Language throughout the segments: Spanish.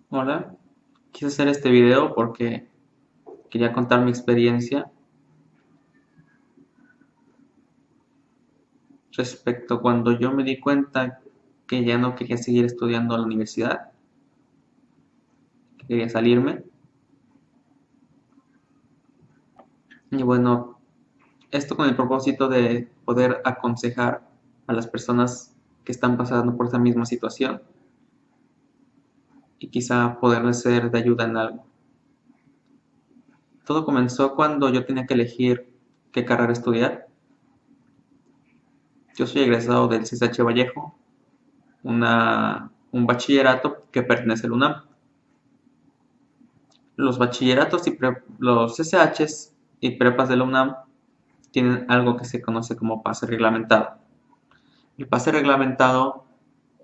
Hola, quise hacer este video porque quería contar mi experiencia respecto a cuando yo me di cuenta que ya no quería seguir estudiando a la universidad, que quería salirme. Y bueno, esto con el propósito de poder aconsejar a las personas que están pasando por esa misma situación y quizá poderles ser de ayuda en algo. Todo comenzó cuando yo tenía que elegir qué carrera estudiar. Yo soy egresado del CCH Vallejo, un bachillerato que pertenece al UNAM. Los bachilleratos los SHs y prepas de la UNAM tienen algo que se conoce como pase reglamentado. El pase reglamentado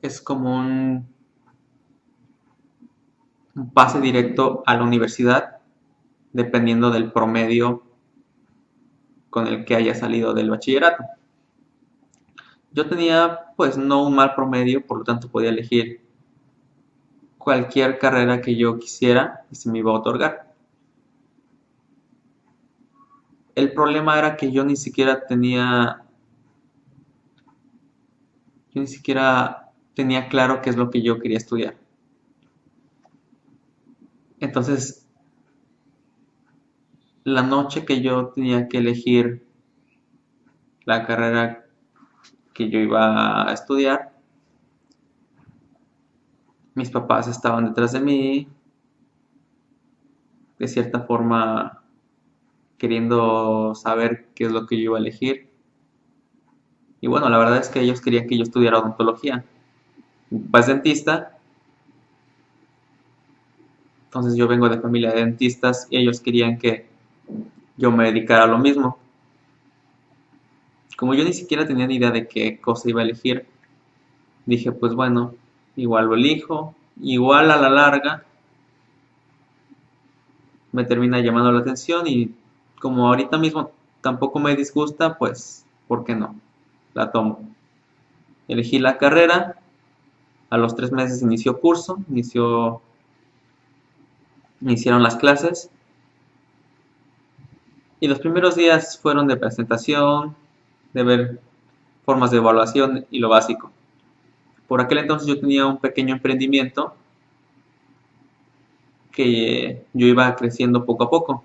es como un pase directo a la universidad dependiendo del promedio con el que haya salido del bachillerato. Yo tenía pues no un mal promedio, por lo tanto podía elegir cualquier carrera que yo quisiera y se me iba a otorgar. El problema era que yo ni siquiera tenía claro qué es lo que yo quería estudiar. Entonces, la noche que yo tenía que elegir la carrera que yo iba a estudiar, mis papás estaban detrás de mí, de cierta forma queriendo saber qué es lo que yo iba a elegir. Y bueno, la verdad es que ellos querían que yo estudiara odontología. Mi papá es dentista, entonces yo vengo de familia de dentistas y ellos querían que yo me dedicara a lo mismo. Como yo ni siquiera tenía ni idea de qué cosa iba a elegir, dije, pues bueno, igual lo elijo, igual a la larga me termina llamando la atención y como ahorita mismo tampoco me disgusta, pues, ¿por qué no? La tomo. Elegí la carrera, a los 3 meses inició curso, iniciaron las clases y los primeros días fueron de presentación, de ver formas de evaluación y lo básico. Por aquel entonces yo tenía un pequeño emprendimiento que yo iba creciendo poco a poco.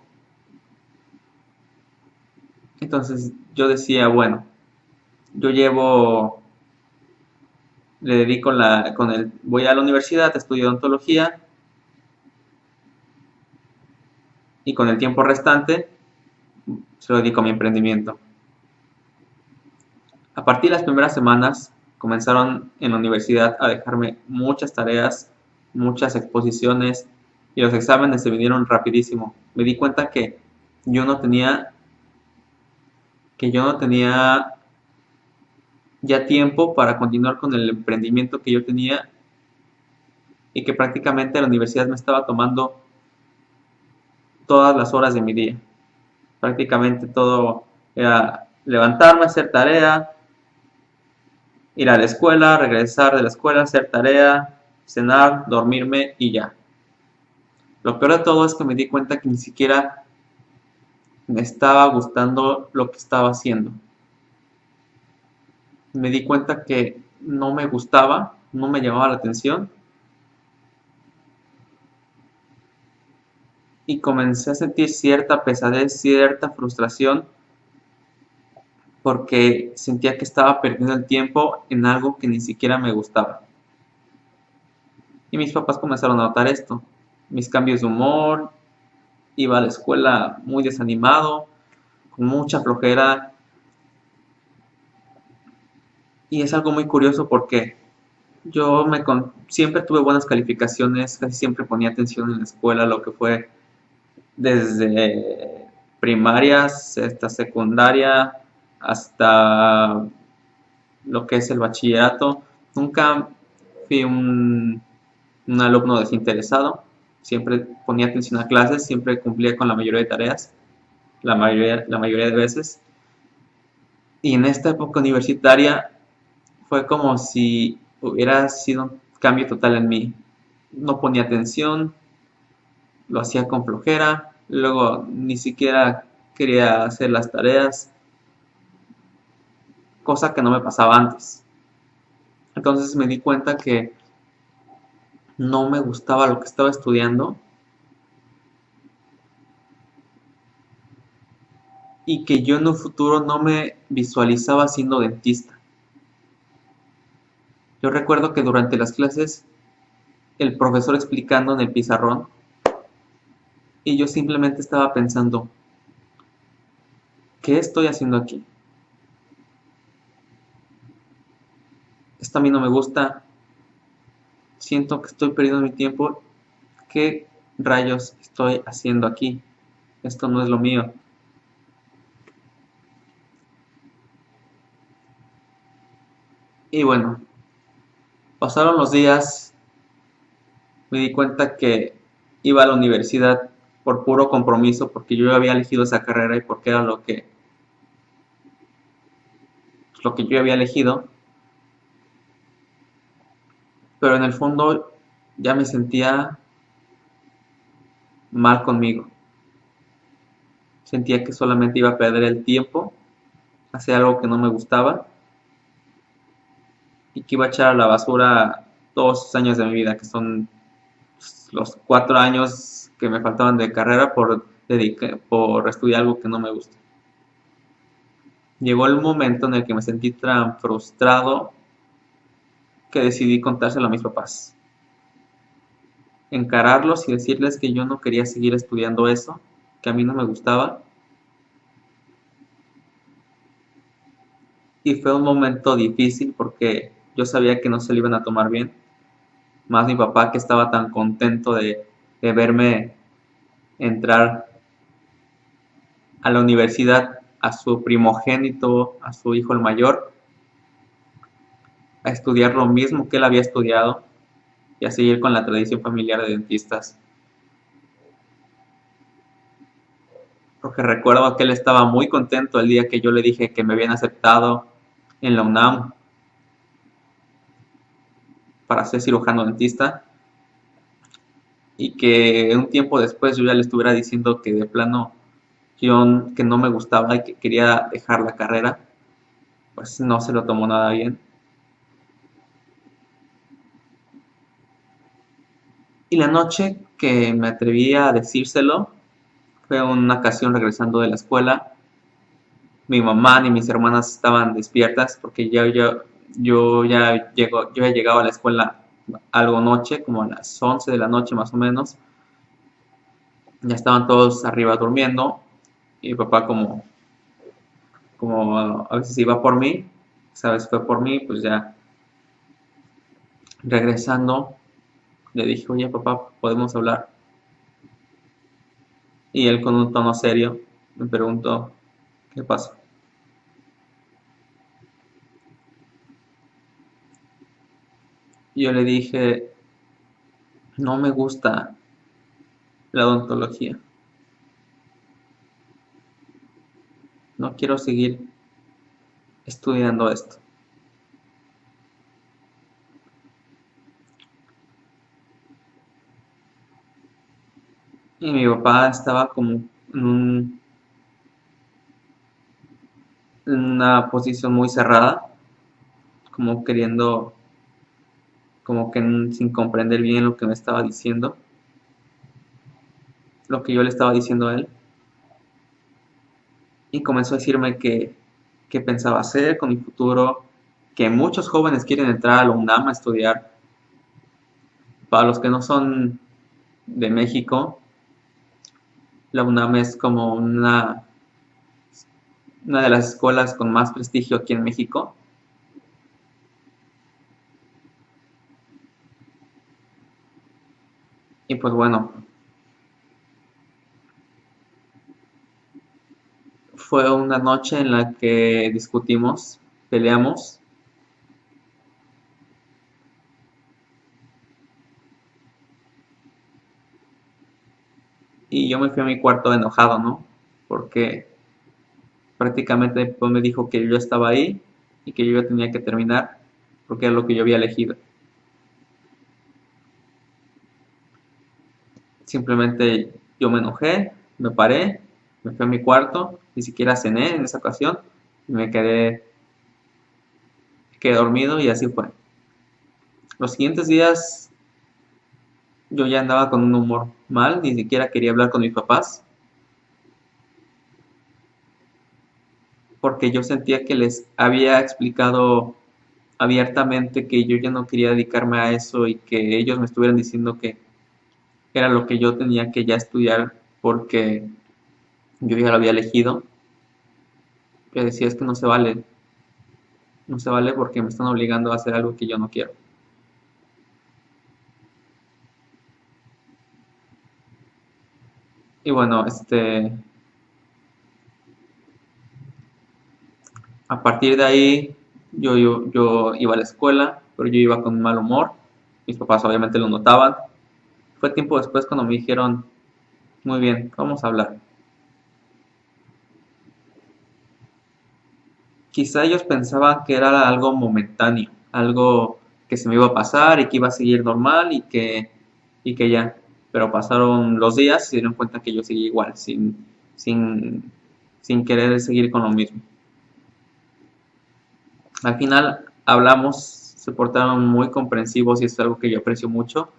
Entonces yo decía, bueno, yo llevo, le dedico voy a la universidad, estudio odontología y con el tiempo restante se lo dedico a mi emprendimiento. A partir de las primeras semanas comenzaron en la universidad a dejarme muchas tareas, muchas exposiciones y los exámenes se vinieron rapidísimo. Me di cuenta yo no tenía, que yo no tenía ya tiempo para continuar con el emprendimiento que yo tenía y que prácticamente la universidad me estaba tomando todas las horas de mi día. Prácticamente todo era levantarme, hacer tarea, ir a la escuela, regresar de la escuela, hacer tarea, cenar, dormirme y ya. Lo peor de todo es que me di cuenta que ni siquiera me estaba gustando lo que estaba haciendo. Me di cuenta que no me gustaba, no me llamaba la atención y comencé a sentir cierta pesadez, cierta frustración porque sentía que estaba perdiendo el tiempo en algo que ni siquiera me gustaba. Y mis papás comenzaron a notar esto, mis cambios de humor, iba a la escuela muy desanimado, con mucha flojera, y es algo muy curioso porque siempre tuve buenas calificaciones, casi siempre ponía atención en la escuela, lo que fue desde primarias hasta secundaria, hasta lo que es el bachillerato. Nunca fui un alumno desinteresado, siempre ponía atención a clases, siempre cumplía con la mayoría de tareas, la mayoría de veces. Y en esta época universitaria fue como si hubiera sido un cambio total en mí. no ponía atención, lo hacía con flojera, luego ni siquiera quería hacer las tareas, cosa que no me pasaba antes. Entonces me di cuenta que no me gustaba lo que estaba estudiando y que yo en un futuro no me visualizaba siendo dentista. Yo recuerdo que durante las clases el profesor explicando en el pizarrón y yo simplemente estaba pensando, ¿qué estoy haciendo aquí? Esto a mí no me gusta, siento que estoy perdiendo mi tiempo, ¿qué rayos estoy haciendo aquí? Esto no es lo mío. Y bueno, pasaron los días, me di cuenta que iba a la universidad por puro compromiso, porque yo había elegido esa carrera y porque era lo que yo había elegido, pero en el fondo ya me sentía mal conmigo. Sentía que solamente iba a perder el tiempo, hacer algo que no me gustaba y que iba a echar a la basura todos esos años de mi vida, que son los 4 años que me faltaban de carrera por estudiar algo que no me gusta. Llegó el momento en el que me sentí tan frustrado que decidí contárselo a mis papás. Encararlos y decirles que yo no quería seguir estudiando eso, que a mí no me gustaba. Y fue un momento difícil porque yo sabía que no se lo iban a tomar bien. Más mi papá que estaba tan contento de verme entrar a la universidad, a su primogénito, a su hijo el mayor, a estudiar lo mismo que él había estudiado y a seguir con la tradición familiar de dentistas. Porque recuerdo que él estaba muy contento el día que yo le dije que me habían aceptado en la UNAM para ser cirujano dentista y que un tiempo después yo ya le estuviera diciendo que de plano yo que no me gustaba y que quería dejar la carrera, pues no se lo tomó nada bien. Y la noche que me atreví a decírselo fue una ocasión regresando de la escuela. Mi mamá ni mis hermanas estaban despiertas porque yo ya llegaba a la escuela algo noche, como a las 11 de la noche más o menos. Ya estaban todos arriba durmiendo y mi papá como a veces iba por mí, esa vez fue por mí, pues ya regresando le dije, oye papá, ¿podemos hablar? Y él con un tono serio me preguntó, ¿qué pasa? Y yo le dije, no me gusta la odontología, no quiero seguir estudiando esto. Y mi papá estaba como en una posición muy cerrada, como queriendo, como que sin comprender bien lo que me estaba diciendo, lo que yo le estaba diciendo a él. Y comenzó a decirme qué pensaba hacer con mi futuro, que muchos jóvenes quieren entrar a la UNAM a estudiar. Para los que no son de México, la UNAM es como una de las escuelas con más prestigio aquí en México. Y pues bueno, fue una noche en la que discutimos, peleamos y yo me fui a mi cuarto enojado, ¿no? Porque prácticamente pues me dijo que yo estaba ahí y que yo tenía que terminar porque era lo que yo había elegido. Simplemente yo me enojé, me paré, me fui a mi cuarto, ni siquiera cené en esa ocasión, y quedé dormido y así fue. Los siguientes días yo ya andaba con un humor mal, ni siquiera quería hablar con mis papás, porque yo sentía que les había explicado abiertamente que yo ya no quería dedicarme a eso y que ellos me estuvieran diciendo que era lo que yo tenía que ya estudiar porque yo ya lo había elegido. Yo decía, es que no se vale, no se vale porque me están obligando a hacer algo que yo no quiero. Y bueno, a partir de ahí yo iba a la escuela, pero yo iba con mal humor. Mis papás obviamente lo notaban. Fue tiempo después cuando me dijeron, muy bien, vamos a hablar. Quizá ellos pensaban que era algo momentáneo, algo que se me iba a pasar y que iba a seguir normal y que ya. Pero pasaron los días y se dieron cuenta que yo seguía igual, sin, sin querer seguir con lo mismo. Al final hablamos, se portaron muy comprensivos y es algo que yo aprecio mucho.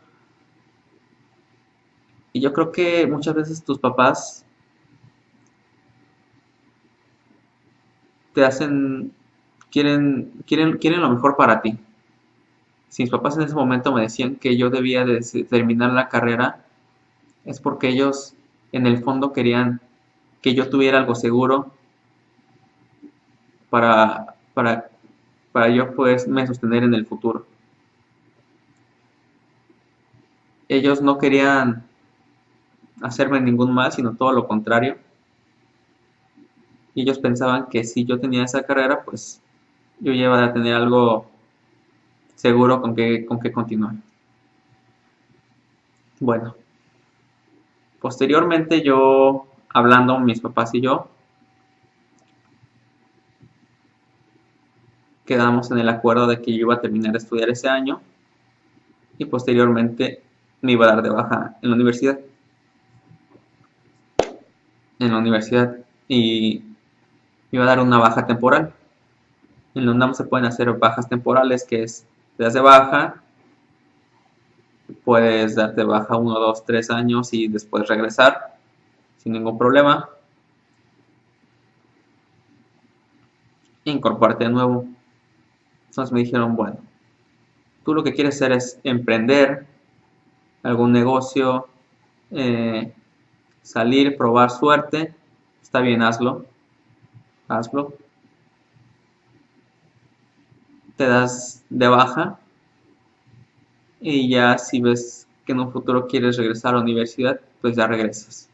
Y yo creo que muchas veces tus papás te hacen, quieren lo mejor para ti. Si mis papás en ese momento me decían que yo debía de terminar la carrera, es porque ellos en el fondo querían que yo tuviera algo seguro para, para, para yo poderme sostener en el futuro. Ellos no querían hacerme ningún mal, sino todo lo contrario. Y ellos pensaban que si yo tenía esa carrera, pues yo ya iba a tener algo seguro con que continuar. Bueno, posteriormente yo, hablando mis papás y yo, quedamos en el acuerdo de que yo iba a terminar de estudiar ese año y posteriormente me iba a dar de baja en la universidad. Y me iba a dar una baja temporal. En la UNAM se pueden hacer bajas temporales, que es, te das de baja, puedes darte baja 1, 2, 3 años y después regresar sin ningún problema e incorporarte de nuevo. Entonces me dijeron, bueno, tú lo que quieres hacer es emprender algún negocio, eh, salir, probar suerte, está bien, hazlo, hazlo. Te das de baja y ya si ves que en un futuro quieres regresar a la universidad, pues ya regresas.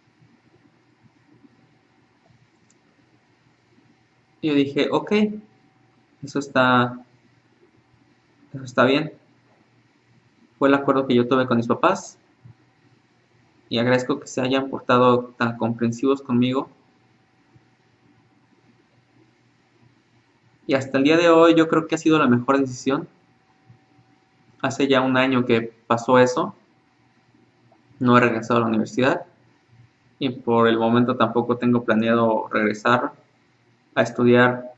Y yo dije, ok, eso está, eso está bien. Fue el acuerdo que yo tuve con mis papás y agradezco que se hayan portado tan comprensivos conmigo. Y hasta el día de hoy yo creo que ha sido la mejor decisión. Hace ya un año que pasó eso, no he regresado a la universidad y por el momento tampoco tengo planeado regresar a estudiar,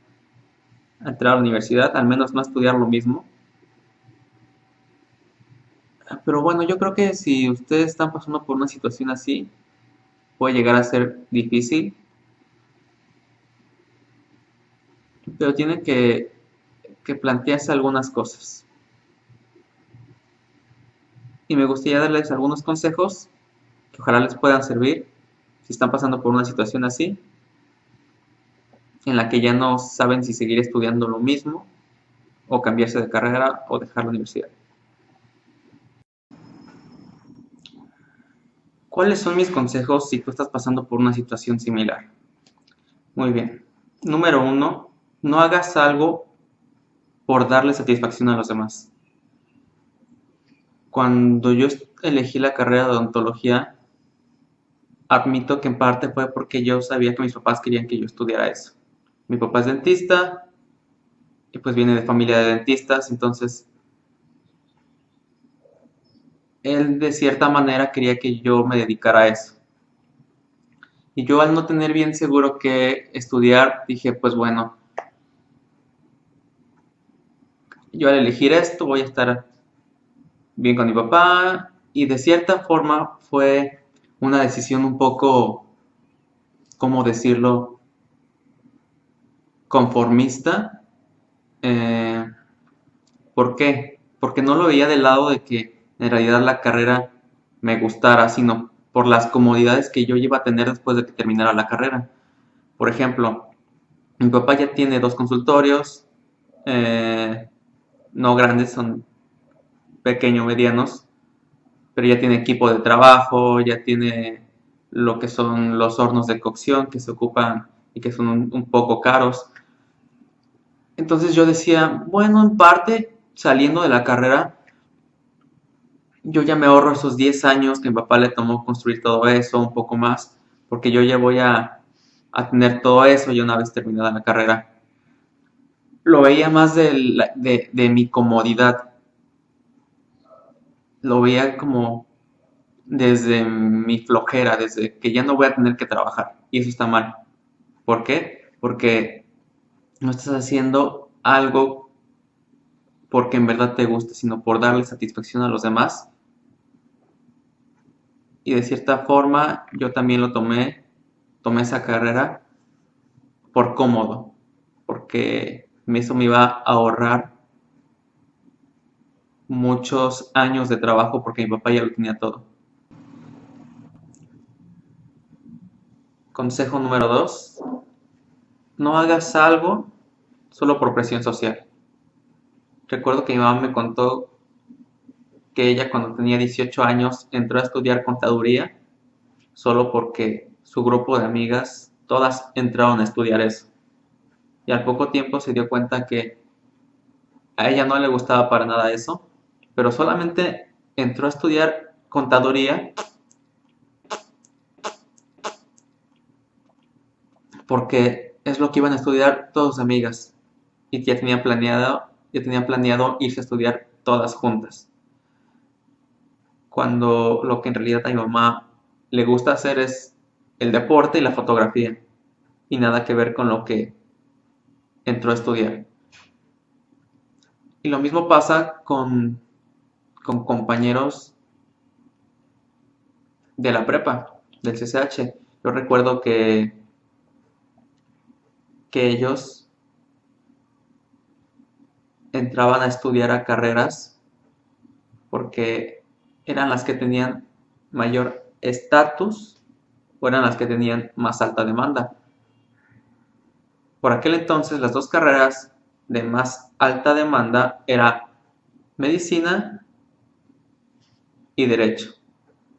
a entrar a la universidad, al menos no a estudiar lo mismo. Pero bueno, yo creo que si ustedes están pasando por una situación así, puede llegar a ser difícil, pero tienen que plantearse algunas cosas. Y me gustaría darles algunos consejos que ojalá les puedan servir si están pasando por una situación así, en la que ya no saben si seguir estudiando lo mismo o cambiarse de carrera o dejar la universidad. ¿Cuáles son mis consejos si tú estás pasando por una situación similar? Muy bien. Número uno, no hagas algo por darle satisfacción a los demás. Cuando yo elegí la carrera de odontología, admito que en parte fue porque yo sabía que mis papás querían que yo estudiara eso. Mi papá es dentista y pues viene de familia de dentistas, entonces él de cierta manera quería que yo me dedicara a eso. Y yo al no tener bien seguro qué estudiar, dije, pues bueno, yo al elegir esto voy a estar bien con mi papá y de cierta forma fue una decisión un poco, ¿cómo decirlo?, conformista. Eh, ¿Por qué? Porque no lo veía del lado de que en realidad la carrera me gustara, sino por las comodidades que yo iba a tener después de que terminara la carrera. Por ejemplo, mi papá ya tiene 2 consultorios, eh, no grandes, son pequeños, medianos, pero ya tiene equipo de trabajo, ya tiene lo que son los hornos de cocción que se ocupan y que son un poco caros. Entonces yo decía, bueno, en parte, saliendo de la carrera, yo ya me ahorro esos 10 años que mi papá le tomó construir todo eso, un poco más, porque yo ya voy a tener todo eso ya una vez terminada la carrera. Lo veía más de mi comodidad, lo veía como desde mi flojera, desde que ya no voy a tener que trabajar. Y eso está mal. ¿Por qué? Porque no estás haciendo algo porque en verdad te guste, sino por darle satisfacción a los demás. Y de cierta forma yo también tomé esa carrera por cómodo, porque eso me iba a ahorrar muchos años de trabajo porque mi papá ya lo tenía todo. Consejo número 2: no hagas algo solo por presión social. Recuerdo que mi mamá me contó que ella cuando tenía 18 años entró a estudiar contaduría solo porque su grupo de amigas todas entraron a estudiar eso. Y al poco tiempo se dio cuenta que a ella no le gustaba para nada eso, pero solamente entró a estudiar contaduría porque es lo que iban a estudiar todas sus amigas y ya tenían planeado irse a estudiar todas juntas. Cuando lo que en realidad a mi mamá le gusta hacer es el deporte y la fotografía y nada que ver con lo que entró a estudiar. Y lo mismo pasa con compañeros de la prepa, del CCH. Yo recuerdo que ellos entraban a estudiar a carreras porque eran las que tenían mayor estatus o eran las que tenían más alta demanda. Por aquel entonces las 2 carreras de más alta demanda era medicina y derecho.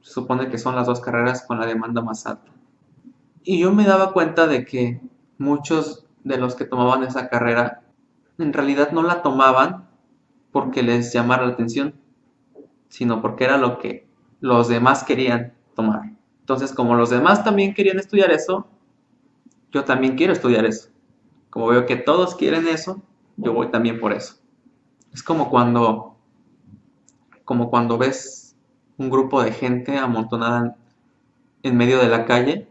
Se supone que son las 2 carreras con la demanda más alta. Y yo me daba cuenta de que muchos de los que tomaban esa carrera en realidad no la tomaban porque les llamara la atención, sino porque era lo que los demás querían tomar. Entonces, como los demás también querían estudiar eso, yo también quiero estudiar eso. Como veo que todos quieren eso, yo voy también por eso. Es como cuando ves un grupo de gente amontonada en medio de la calle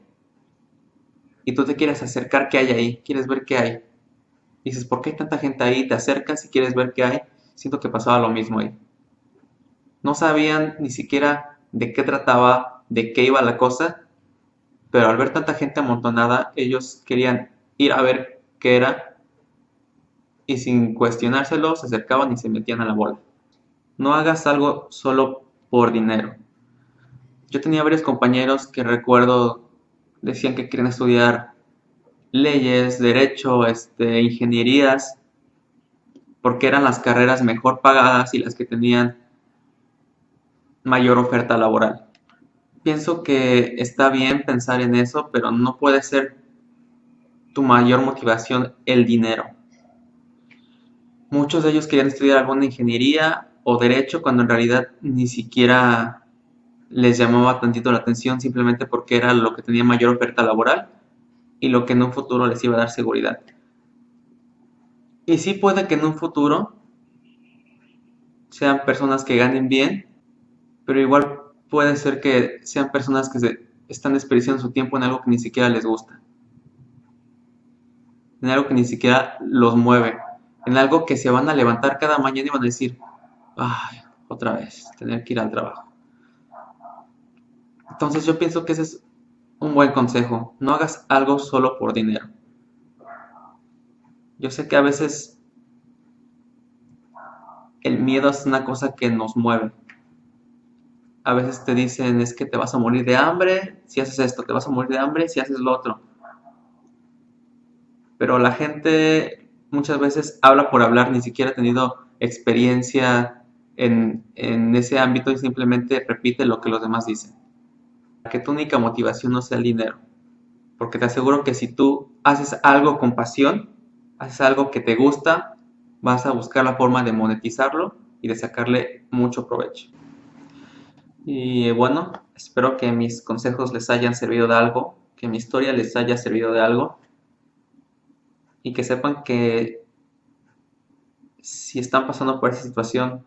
y tú te quieres acercar qué hay ahí, quieres ver qué hay. Dices, ¿por qué hay tanta gente ahí? Te acercas y quieres ver qué hay. Siento que pasaba lo mismo ahí. No sabían ni siquiera de qué trataba, de qué iba la cosa, pero al ver tanta gente amontonada, ellos querían ir a ver qué era y sin cuestionárselo se acercaban y se metían a la bola. No hagas algo solo por dinero. Yo tenía varios compañeros que recuerdo decían que querían estudiar leyes, derecho, ingenierías, porque eran las carreras mejor pagadas y las que tenían mayor oferta laboral. Pienso que está bien pensar en eso, pero no puede ser tu mayor motivación el dinero. Muchos de ellos querían estudiar alguna ingeniería o derecho cuando en realidad ni siquiera les llamaba tantito la atención simplemente porque era lo que tenía mayor oferta laboral y lo que en un futuro les iba a dar seguridad. Y sí puede que en un futuro sean personas que ganen bien, pero igual puede ser que sean personas que están desperdiciando su tiempo en algo que ni siquiera les gusta, en algo que ni siquiera los mueve, en algo que se van a levantar cada mañana y van a decir, ay, otra vez, tener que ir al trabajo. Entonces yo pienso que ese es un buen consejo, no hagas algo solo por dinero. Yo sé que a veces el miedo es una cosa que nos mueve. A veces te dicen es que te vas a morir de hambre si haces esto, te vas a morir de hambre si haces lo otro. Pero la gente muchas veces habla por hablar, ni siquiera ha tenido experiencia en ese ámbito y simplemente repite lo que los demás dicen. Que tu única motivación no sea el dinero, porque te aseguro que si tú haces algo con pasión, haces algo que te gusta, vas a buscar la forma de monetizarlo y de sacarle mucho provecho. Y bueno, espero que mis consejos les hayan servido de algo, que mi historia les haya servido de algo y que sepan que si están pasando por esa situación,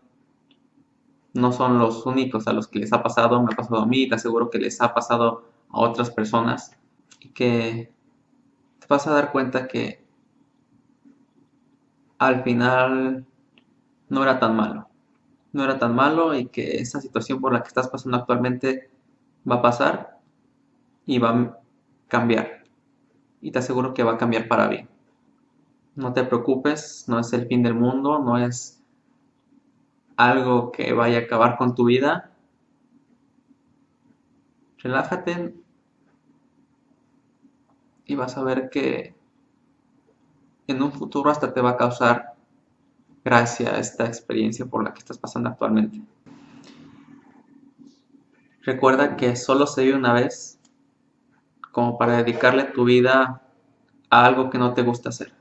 no son los únicos a los que les ha pasado, me ha pasado a mí, te aseguro que les ha pasado a otras personas y que te vas a dar cuenta que al final no era tan malo, no era tan malo y que esa situación por la que estás pasando actualmente va a pasar y va a cambiar y te aseguro que va a cambiar para bien. No te preocupes, no es el fin del mundo, no es algo que vaya a acabar con tu vida. Relájate y vas a ver que en un futuro hasta te va a causar gracia esta experiencia por la que estás pasando actualmente. Recuerda que solo se vive una vez como para dedicarle tu vida a algo que no te gusta hacer.